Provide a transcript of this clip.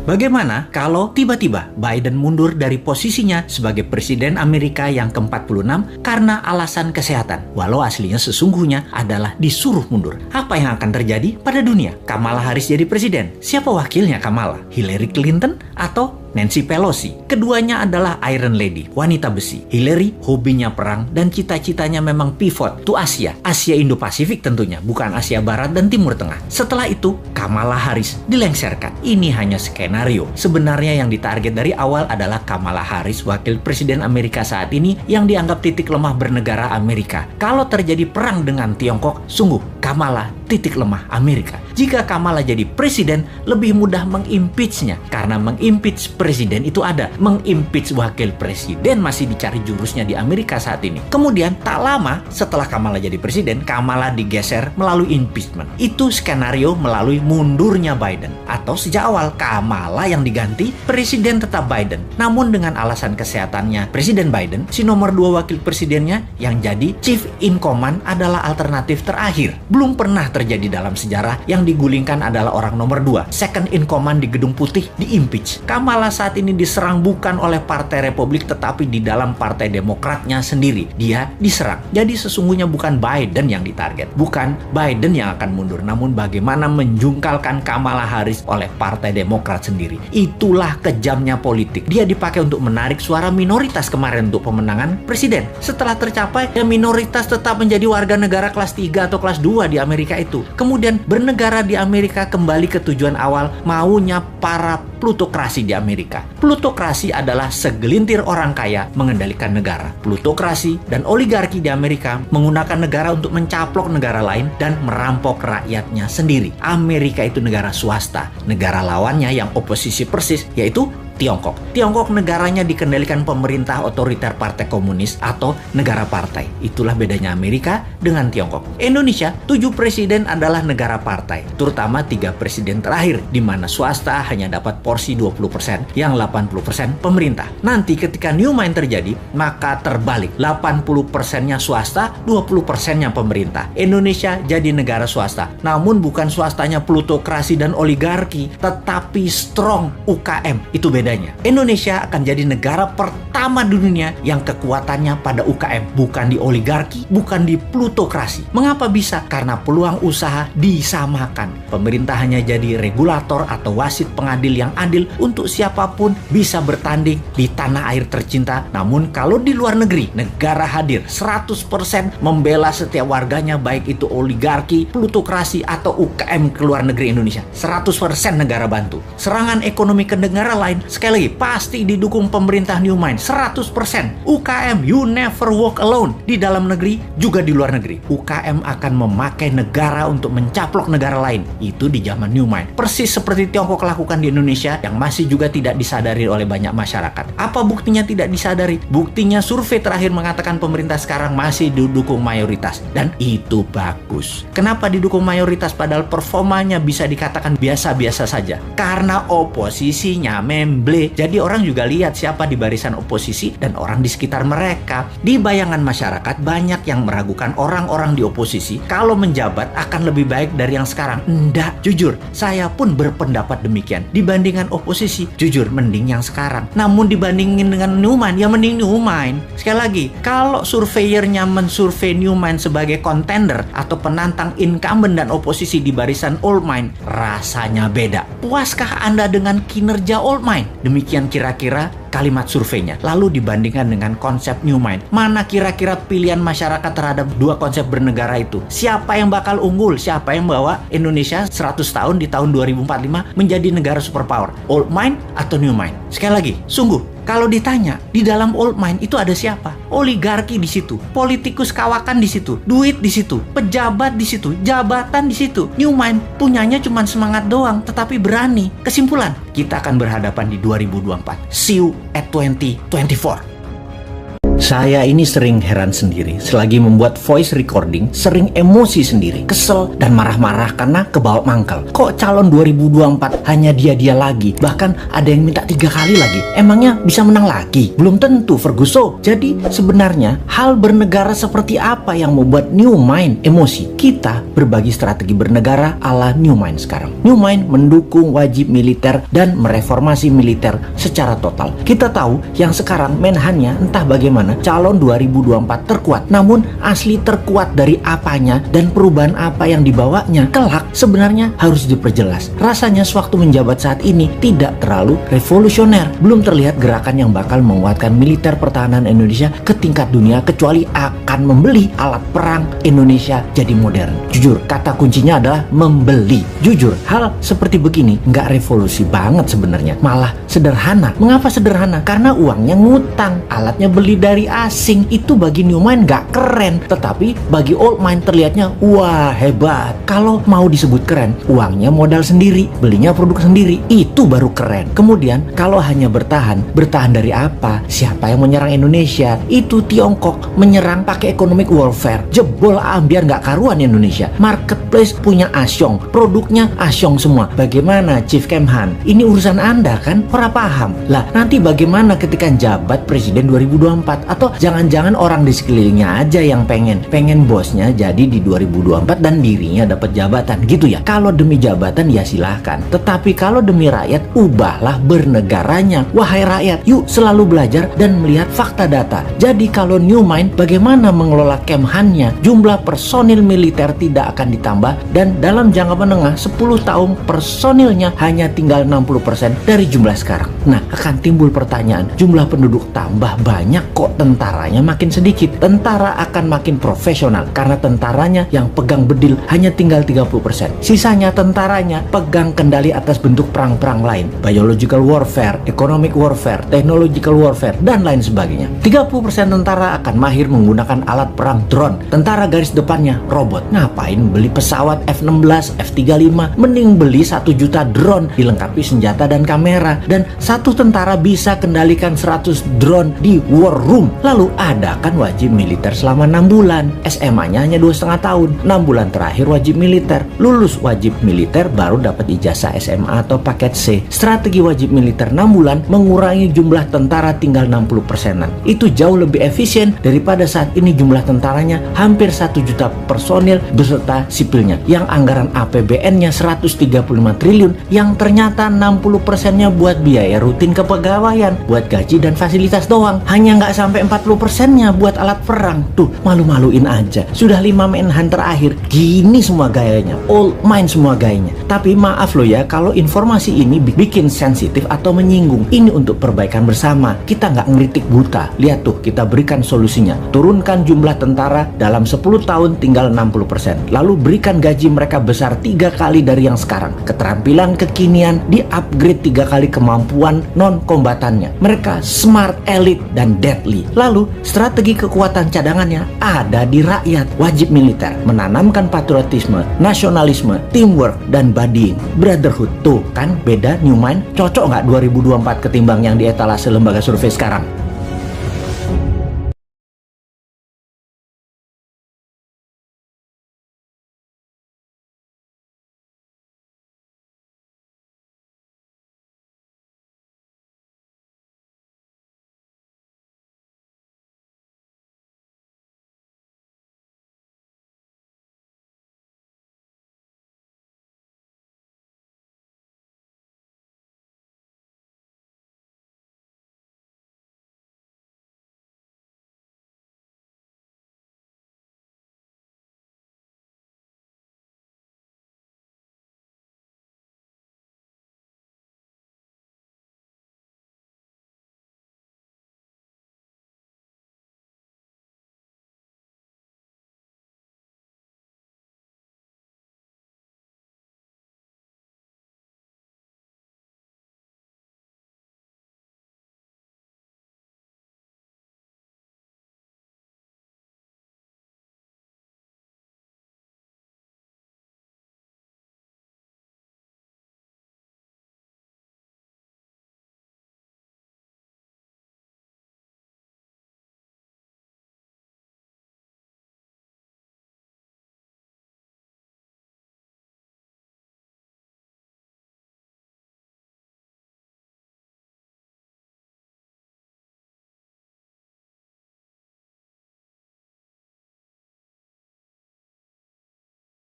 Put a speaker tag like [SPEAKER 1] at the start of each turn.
[SPEAKER 1] Bagaimana kalau tiba-tiba Biden mundur dari posisinya sebagai Presiden Amerika yang ke-46 karena alasan kesehatan, walau aslinya sesungguhnya adalah disuruh mundur? Apa yang akan terjadi pada dunia? Kamala Harris jadi presiden. Siapa wakilnya Kamala? Hillary Clinton atau Nancy Pelosi? Keduanya adalah Iron Lady, wanita besi. Hillary hobinya perang dan cita-citanya memang pivot to Asia Indo-Pasifik tentunya, bukan Asia Barat dan Timur Tengah. Setelah itu, Kamala Harris dilengsarkan. Ini hanya skenario. Sebenarnya yang ditarget dari awal adalah Kamala Harris, wakil presiden Amerika saat ini yang dianggap titik lemah bernegara Amerika. Kalau terjadi perang dengan Tiongkok, sungguh Kamala titik lemah Amerika. Jika Kamala jadi presiden, lebih mudah mengimpeachnya, karena mengimpeach presiden itu ada. Mengimpeach wakil presiden masih dicari jurusnya di Amerika saat ini. Kemudian tak lama setelah Kamala jadi presiden, Kamala digeser melalui impeachment. Itu skenario melalui mundurnya Biden. Atau sejak awal Kamala yang diganti, presiden tetap Biden. Namun dengan alasan kesehatannya Presiden Biden, si nomor 2 wakil presidennya yang jadi chief in command adalah alternatif terakhir. Belum pernah terjadi dalam sejarah yang digulingkan adalah orang nomor 2, second in command di Gedung Putih, di-impeach. Kamala saat ini diserang bukan oleh Partai Republik tetapi di dalam Partai Demokratnya sendiri. Dia diserang. Jadi sesungguhnya bukan Biden yang ditarget. Bukan Biden yang akan mundur. Namun bagaimana menjungkalkan Kamala Harris oleh Partai Demokrat sendiri. Itulah kejamnya politik. Dia dipakai untuk menarik suara minoritas kemarin untuk pemenangan presiden. Setelah tercapai, ya minoritas tetap menjadi warga negara kelas 3 atau kelas 2 di Amerika itu. Kemudian bernegara di Amerika kembali ke tujuan awal, maunya para plutokrasi di Amerika. Plutokrasi adalah segelintir orang kaya mengendalikan negara. Plutokrasi dan oligarki di Amerika menggunakan negara untuk mencaplok negara lain dan merampok rakyatnya sendiri. Amerika itu negara swasta. Negara lawannya yang oposisi persis yaitu Tiongkok. Tiongkok negaranya dikendalikan pemerintah otoriter Partai Komunis atau negara partai. Itulah bedanya Amerika dengan Tiongkok. Indonesia, 7 presiden adalah negara partai, terutama 3 presiden terakhir, di mana swasta hanya dapat porsi 20%, yang 80% pemerintah. Nanti ketika new mind terjadi, maka terbalik. 80%-nya swasta, 20%-nya pemerintah. Indonesia jadi negara swasta. Namun bukan swastanya plutokrasi dan oligarki, tetapi strong UKM. Itu bedanya. Indonesia akan jadi negara pertama di dunia yang kekuatannya pada UKM, bukan di oligarki, bukan di plutokrasi. Mengapa bisa? Karena peluang usaha disamakan. Pemerintah hanya jadi regulator atau wasit pengadil yang adil untuk siapapun bisa bertanding di tanah air tercinta. Namun kalau di luar negeri, negara hadir 100% membela setiap warganya, baik itu oligarki, plutokrasi atau UKM ke luar negeri Indonesia. 100% negara bantu. Serangan ekonomi ke negara lain, sekali lagi, pasti didukung pemerintah New Mind 100%. UKM, you never walk alone. Di dalam negeri, juga di luar negeri. UKM akan memakai negara untuk mencaplok negara lain. Itu di zaman New Mind. Persis seperti Tiongkok lakukan di Indonesia yang masih juga tidak disadari oleh banyak masyarakat. Apa buktinya tidak disadari? Buktinya survei terakhir mengatakan pemerintah sekarang masih didukung mayoritas. Dan itu bagus. Kenapa didukung mayoritas padahal performanya bisa dikatakan biasa-biasa saja? Karena oposisinya memble. Jadi orang juga lihat siapa di barisan oposisi dan orang di sekitar mereka. Di bayangan masyarakat banyak yang meragukan orang-orang di oposisi kalau menjabat akan lebih baik dari yang sekarang. Enggak, jujur, saya pun berpendapat demikian. Dibandingkan oposisi, jujur mending yang sekarang. Namun dibandingin dengan New Mind, ya mending New Mind. Sekali lagi, kalau surveyornya mensurvei New Mind sebagai contender atau penantang incumbent dan oposisi di barisan Old Mind, rasanya beda. Puaskah Anda dengan kinerja Old Mind? Demikian kira-kira kalimat surveinya. Lalu dibandingkan dengan konsep New Mind, mana kira-kira pilihan masyarakat terhadap dua konsep bernegara itu? Siapa yang bakal unggul? Siapa yang bawa Indonesia 100 tahun di tahun 2045 menjadi negara superpower? Old Mind atau New Mind? Sekali lagi, sungguh kalau ditanya, di dalam Old Mind itu ada siapa? Oligarki di situ, politikus kawakan di situ, duit di situ, pejabat di situ, jabatan di situ. New Mind punyanya cuma semangat doang, tetapi berani. Kesimpulan, kita akan berhadapan di 2024. See you at 2024. Saya ini sering heran sendiri, selagi membuat voice recording, sering emosi sendiri, kesel dan marah-marah karena kebawa mangkal. Kok calon 2024 hanya dia lagi? Bahkan ada yang minta 3 kali lagi. Emangnya bisa menang lagi? Belum tentu, Ferguson. Jadi sebenarnya hal bernegara seperti apa yang membuat New Mind emosi? Kita berbagi strategi bernegara ala New Mind sekarang. New Mind mendukung wajib militer dan mereformasi militer secara total. Kita tahu yang sekarang Menhannya entah bagaimana calon 2024 terkuat, namun asli terkuat dari apanya dan perubahan apa yang dibawanya kelak sebenarnya harus diperjelas. Rasanya sewaktu menjabat saat ini tidak terlalu revolusioner. Belum terlihat gerakan yang bakal menguatkan militer pertahanan Indonesia ke tingkat dunia, kecuali akan membeli alat perang Indonesia jadi modern. Jujur, kata kuncinya adalah membeli. Jujur, hal seperti begini nggak revolusi banget sebenarnya, malah sederhana. Mengapa sederhana? Karena uangnya ngutang, alatnya beli dari asing. Itu bagi New Mind nggak keren, tetapi bagi Old Mind terlihatnya wah hebat. Kalau mau disebut keren, uangnya modal sendiri, belinya produk sendiri, itu baru keren. Kemudian kalau hanya bertahan dari apa? Siapa yang menyerang Indonesia? Itu Tiongkok menyerang pakai economic warfare, jebol biar nggak karuan Indonesia. Marketplace punya Asyong, produknya Asyong semua. Bagaimana Chief Kemhan? Ini urusan Anda kan? Orang paham lah. Nanti bagaimana ketika jabat presiden 2024? Atau jangan-jangan orang di sekelilingnya aja yang pengen bosnya jadi di 2024 dan dirinya dapat jabatan gitu ya. Kalau demi jabatan ya silahkan, tetapi kalau demi rakyat, ubahlah bernegaranya. Wahai rakyat, yuk selalu belajar dan melihat fakta data. Jadi kalau New Mind, bagaimana mengelola Kemhannya? Jumlah personil militer tidak akan ditambah, dan dalam jangka menengah 10 tahun personilnya hanya tinggal 60% dari jumlah sekarang. Nah, akan timbul pertanyaan, jumlah penduduk tambah banyak kok tentaranya makin sedikit. Tentara akan makin profesional karena tentaranya yang pegang bedil hanya tinggal 30%. Sisanya tentaranya pegang kendali atas bentuk perang-perang lain, biological warfare, economic warfare, technological warfare, dan lain sebagainya. 30% tentara akan mahir menggunakan alat perang drone. Tentara garis depannya robot. Ngapain beli pesawat F-16, F-35? Mending beli 1 juta drone dilengkapi senjata dan kamera, dan satu tentara bisa kendalikan 100 drone di war room. Lalu adakan wajib militer selama 6 bulan. SMA-nya hanya 2,5 tahun. 6 bulan terakhir wajib militer. Lulus wajib militer baru dapat ijazah SMA atau paket C. Strategi wajib militer 6 bulan mengurangi jumlah tentara tinggal 60%-an. Itu jauh lebih efisien daripada saat ini jumlah tentaranya hampir 1 juta personil beserta sipilnya, yang anggaran APBN-nya 135 triliun, yang ternyata 60%-nya buat biaya rutin kepegawaian, buat gaji dan fasilitas doang. Hanya nggak sampai 40%-nya buat alat perang. Tuh, malu-maluin aja. Sudah 5 Menhan terakhir, gini semua gayanya. Old Mind semua gayanya. Tapi maaf loh ya, kalau informasi ini bikin sensitif atau menyinggung. Ini untuk perbaikan bersama. Kita nggak ngeritik buta. Lihat tuh, kita berikan solusinya. Turunkan jumlah tentara dalam 10 tahun tinggal 60%. Lalu berikan gaji mereka besar 3 kali dari yang sekarang. Keterampilan kekinian di-upgrade 3 kali kemampuan non-kombatannya. Mereka smart, elite, dan deadly. Lalu strategi kekuatan cadangannya ada di rakyat. Wajib militer menanamkan patriotisme, nasionalisme, teamwork, dan buddying, brotherhood. Tuh kan beda New Mind. Cocok nggak 2024 ketimbang yang di etalase lembaga survei sekarang?